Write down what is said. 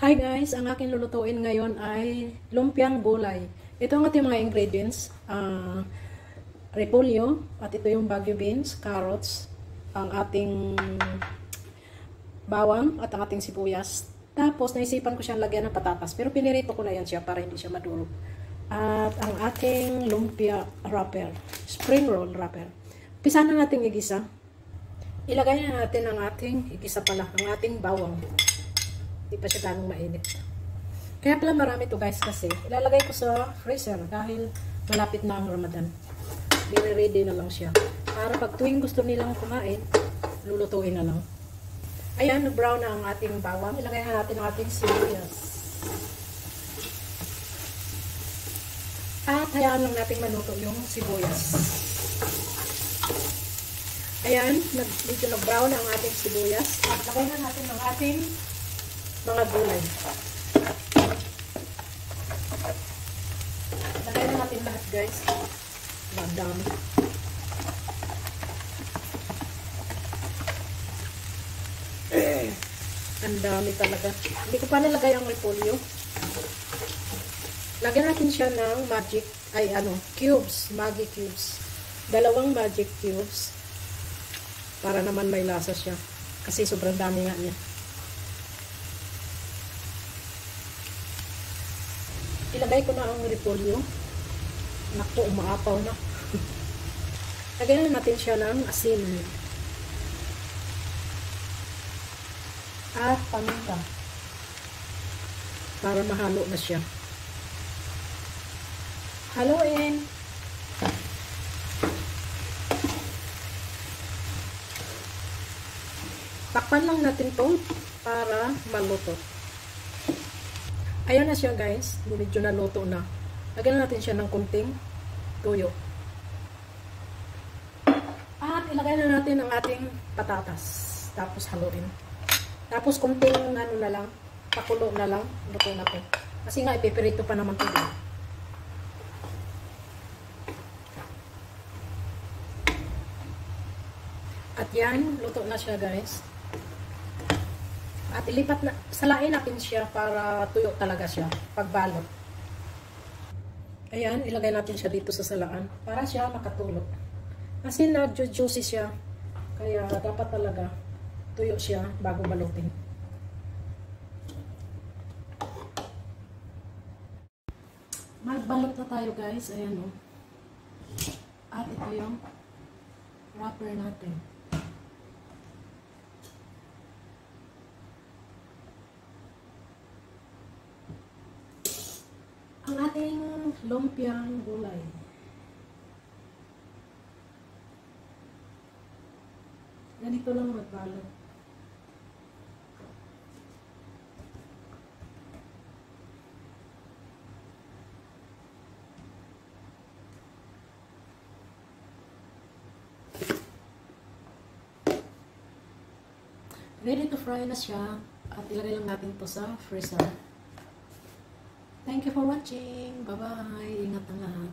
Hi guys, ang aking lulutuin ngayon ay lumpiang gulay. Ito ang ating mga ingredients. Repolyo, at ito yung Baguio beans, carrots, ang ating bawang at ang ating sibuyas. Tapos naisipan ko siyang lagyan ng patatas, pero pinirito ko na yan siya para hindi siya madurog. At ang ating lumpia wrapper, spring roll wrapper. Umpisa na natin igisa. Ilagay na natin ang ating igisa pala, ang ating bawang. Hindi pa siya ganong mainit. Kaya pala marami to guys kasi ilalagay ko sa freezer dahil malapit na ang Ramadan. Ready na lang siya. Para pag tuwing gusto nilang kumain, lulutuin na lang. Ayan, brown na ang ating bawang. Ilagay na natin ang ating sibuyas. At hayaan lang natin maluto yung sibuyas. Ayan, medyo nag-brown na ang ating sibuyas. At lagay na natin ang ating mga gulay. Lagay na natin lahat guys. Madami. Ang dami talaga. Hindi ko pa nilagay ang repolyo. Lagyan natin siya ng cubes. Maggi cubes. 2 magic cubes. Para naman may lasa siya. Kasi sobrang dami nga niya. Ilagay ko na ang repolyo. Naku, umaapaw na. Lagyan na natin siya ng asin. At paminta. Para mahalo na siya. Haluin. Takpan lang natin to para maluto. Ayan na siya guys. Medyo naluto na. Lagyan natin siya ng kunting tuyo. At ilagay na natin ang ating patatas. Tapos haluin. Tapos kunting na lang. Pakulo na lang. Luto na to. Kasi nga ipipirito pa naman ito. At yan. Luto na siya guys. At ilipat na, salain natin siya para tuyo talaga siya, pagbalot. Ayan, ilagay natin siya dito sa salaan para siya makatulog. Kasi nag-juicy siya, kaya dapat talaga tuyo siya bago balutin. Magbalot na tayo guys, ayan o. At ito yung wrapper natin. Ang ating lumpiang gulay. Ganito lang magbalot. Ready to fry na siya. At ilagay lang natin to sa freezer. Thank you for watching. Bye-bye. Ingat ang lahat.